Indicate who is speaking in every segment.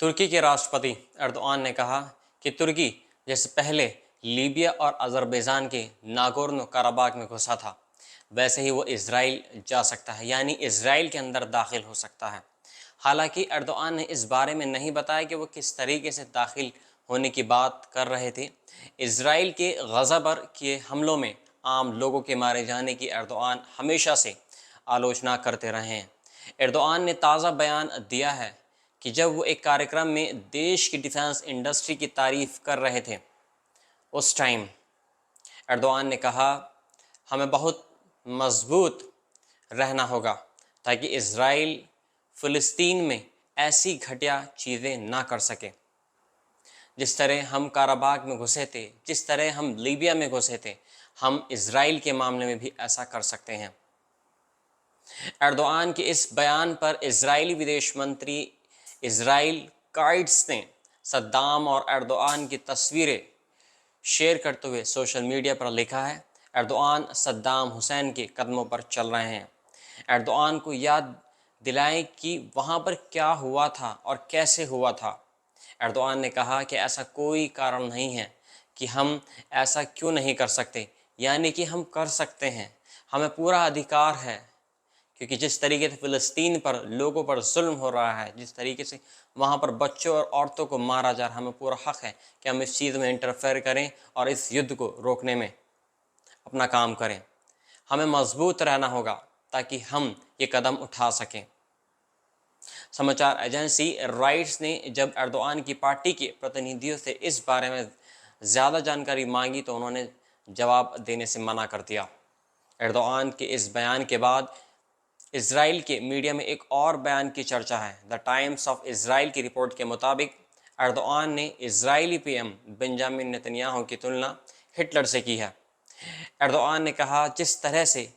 Speaker 1: तुर्की के राष्ट्रपति एर्दोआन ने कहा कि तुर्की जैसे पहले लीबिया और अज़रबैजान के नागोर्नो कराबाख में घुसा था, वैसे ही वो इज़राइल जा सकता है, यानी इज़राइल के अंदर दाखिल हो सकता है। हालांकि एर्दोआन ने इस बारे में नहीं बताया कि वो किस तरीके से दाखिल होने की बात कर रहे थे। इज़राइल के गज़ा पर किए हमलों में आम लोगों के मारे जाने की एर्दोआन हमेशा से आलोचना करते रहे हैं। एर्दोआन ने ताज़ा बयान दिया है कि जब वो एक कार्यक्रम में देश की डिफेंस इंडस्ट्री की तारीफ कर रहे थे, उस टाइम एर्दोआन ने कहा, हमें बहुत मजबूत रहना होगा ताकि इज़राइल फ़िलिस्तीन में ऐसी घटिया चीज़ें ना कर सके। जिस तरह हम काराबाग में घुसे थे, जिस तरह हम लीबिया में घुसे थे, हम इज़राइल के मामले में भी ऐसा कर सकते हैं। एर्दोआन के इस बयान पर इज़राइली विदेश मंत्री इज़राइल काइट्स ने सद्दाम और एर्दोआन की तस्वीरें शेयर करते हुए सोशल मीडिया पर लिखा है, एर्दोआन सद्दाम हुसैन के कदमों पर चल रहे हैं। एर्दोआन को याद दिलाएं कि वहाँ पर क्या हुआ था और कैसे हुआ था। एर्दोआन ने कहा कि ऐसा कोई कारण नहीं है कि हम ऐसा क्यों नहीं कर सकते, यानी कि हम कर सकते हैं, हमें पूरा अधिकार है, क्योंकि जिस तरीके से फ़िलिस्तीन पर लोगों पर जुल्म हो रहा है, जिस तरीके से वहाँ पर बच्चों और औरतों को मारा जा रहा है, हमें पूरा हक़ है कि हम इस चीज़ में इंटरफेयर करें और इस युद्ध को रोकने में अपना काम करें। हमें मजबूत रहना होगा ताकि हम ये कदम उठा सकें। समाचार एजेंसी राइट्स ने जब एर्दोआन की पार्टी के प्रतिनिधियों से इस बारे में ज़्यादा जानकारी मांगी तो उन्होंने जवाब देने से मना कर दिया। एर्दोआन के इस बयान के बाद इज़राइल के मीडिया में एक और बयान की चर्चा है। द टाइम्स ऑफ इज़राइल की रिपोर्ट के मुताबिक एर्दोआन ने इज़राइली पीएम बेंजामिन नेतन्याहू की तुलना हिटलर से की है। एर्दोआन ने कहा, जिस तरह से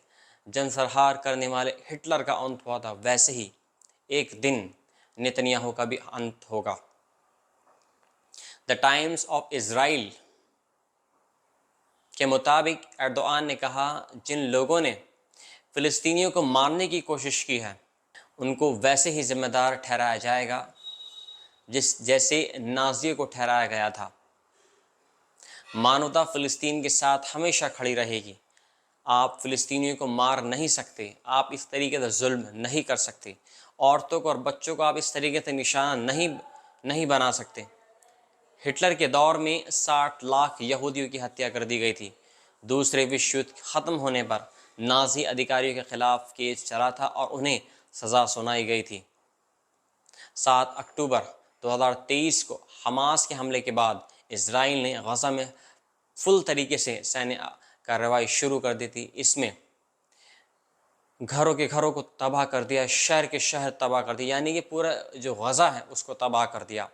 Speaker 1: जनसंहार करने वाले हिटलर का अंत हुआ था, वैसे ही एक दिन नेतन्याहू का भी अंत होगा। द टाइम्स ऑफ इज़राइल के मुताबिक एर्दोआन ने कहा, जिन लोगों ने फ़िलिस्तीनियों को मारने की कोशिश की है, उनको वैसे ही जिम्मेदार ठहराया जाएगा जैसे नाज़ियों को ठहराया गया था। मानवता फ़िलिस्तीन के साथ हमेशा खड़ी रहेगी। आप फ़िलिस्तीनियों को मार नहीं सकते, आप इस तरीके से जुल्म नहीं कर सकते, औरतों को और बच्चों को आप इस तरीके से निशाना नहीं बना सकते। हिटलर के दौर में 60 लाख यहूदियों की हत्या कर दी गई थी। दूसरे विश्व युद्ध ख़त्म होने पर नाज़ी अधिकारियों के खिलाफ केस चला था और उन्हें सज़ा सुनाई गई थी। 7 अक्टूबर 2023 को हमास के हमले के बाद इज़राइल ने गज़ा में फुल तरीके से सैन्य कार्रवाई शुरू कर दी थी। इसमें घरों के घरों को तबाह कर दिया, शहर के शहर तबाह कर दिया, यानी कि पूरा जो गज़ा है उसको तबाह कर दिया।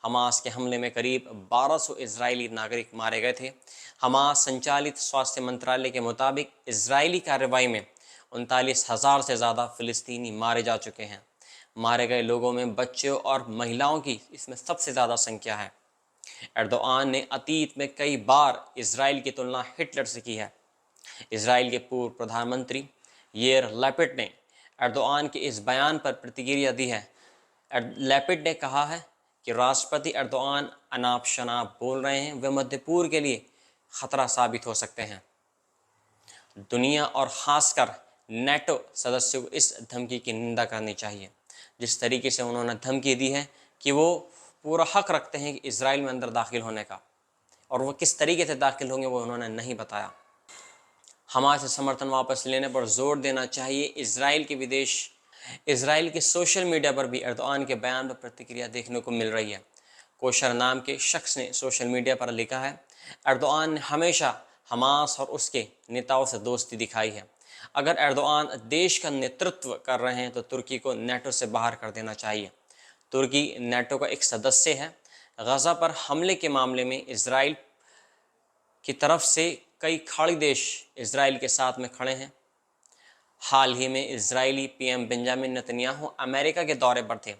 Speaker 1: हमास के हमले में करीब 1200 इजरायली नागरिक मारे गए थे। हमास संचालित स्वास्थ्य मंत्रालय के मुताबिक इजरायली कार्रवाई में 39,000 से ज़्यादा फ़िलिस्तीनी मारे जा चुके हैं। मारे गए लोगों में बच्चों और महिलाओं की इसमें सबसे ज़्यादा संख्या है। एर्दोआन ने अतीत में कई बार इजराइल की तुलना हिटलर से की है। इजराइल के पूर्व प्रधानमंत्री येर लैपिड ने एर्दोआन के इस बयान पर प्रतिक्रिया दी है। लैपिड ने कहा है कि राष्ट्रपति एर्दोआन अनाप शनाप बोल रहे हैं, वे मध्य पूर्व के लिए खतरा साबित हो सकते हैं। दुनिया और ख़ासकर नेटो सदस्यों को इस धमकी की निंदा करनी चाहिए। जिस तरीके से उन्होंने धमकी दी है कि वो पूरा हक रखते हैं कि इजराइल में अंदर दाखिल होने का, और वो किस तरीके से दाखिल होंगे वो उन्होंने नहीं बताया। हमास से समर्थन वापस लेने पर जोर देना चाहिए। इजराइल के सोशल मीडिया पर भी एर्दोआन के बयान पर प्रतिक्रिया देखने को मिल रही है। कोशर नाम के शख्स ने सोशल मीडिया पर लिखा है, एर्दोआन ने हमेशा हमास और उसके नेताओं से दोस्ती दिखाई है। अगर एर्दोआन देश का नेतृत्व कर रहे हैं तो तुर्की को नेटो से बाहर कर देना चाहिए। तुर्की नेटो का एक सदस्य है। गज़ा पर हमले के मामले में इजराइल की तरफ से कई खाड़ी देश इजराइल के साथ में खड़े हैं। हाल ही में Israeli PM Benjamin Netanyahu America के दौरे पर थे।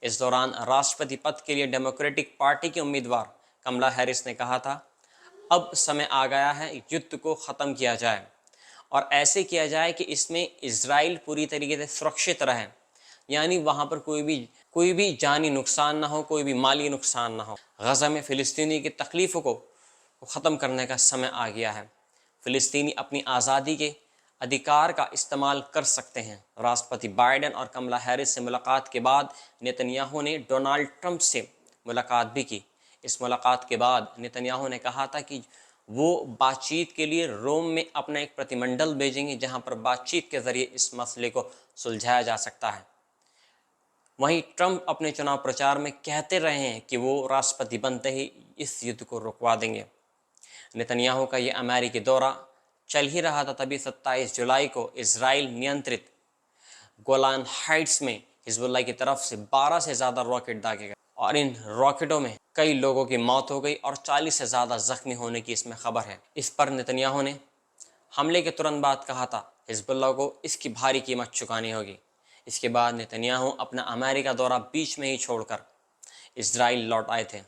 Speaker 1: इस दौरान राष्ट्रपति पद के लिए डेमोक्रेटिक पार्टी के उम्मीदवार कमला हैरिस ने कहा था, अब समय आ गया है युद्ध को ख़त्म किया जाए और ऐसे किया जाए कि इसमें इजराइल पूरी तरीके से सुरक्षित रहे, यानी वहाँ पर कोई भी जानी नुकसान ना हो, कोई भी माली नुकसान ना हो। गज़ा में फ़िलिस्तीनी की तकलीफ़ों को ख़त्म करने का समय आ गया है। फ़िलिस्तीनी अपनी आज़ादी के अधिकार का इस्तेमाल कर सकते हैं। राष्ट्रपति बाइडेन और कमला हैरिस से मुलाकात के बाद नेतन्याहू ने डोनाल्ड ट्रंप से मुलाकात भी की। इस मुलाकात के बाद नेतन्याहू ने कहा था कि वो बातचीत के लिए रोम में अपना एक प्रतिमंडल भेजेंगे, जहां पर बातचीत के ज़रिए इस मसले को सुलझाया जा सकता है। वहीं ट्रंप अपने चुनाव प्रचार में कहते रहे हैं कि वो राष्ट्रपति बनते ही इस युद्ध को रुकवा देंगे। नेतन्याहू का ये अमेरिकी दौरा चल ही रहा था, तभी 27 जुलाई को इजराइल नियंत्रित गोलान हाइट्स में हिजबुल्लाह की तरफ से 12 से ज़्यादा रॉकेट दागे गए और इन रॉकेटों में कई लोगों की मौत हो गई और 40 से ज़्यादा जख्मी होने की इसमें खबर है। इस पर नेतन्याहू ने हमले के तुरंत बाद कहा था हिजबुल्लाह को इसकी भारी कीमत चुकानी होगी। इसके बाद नेतन्याहू अपना अमेरिका दौरा बीच में ही छोड़कर इजराइल लौट आए थे।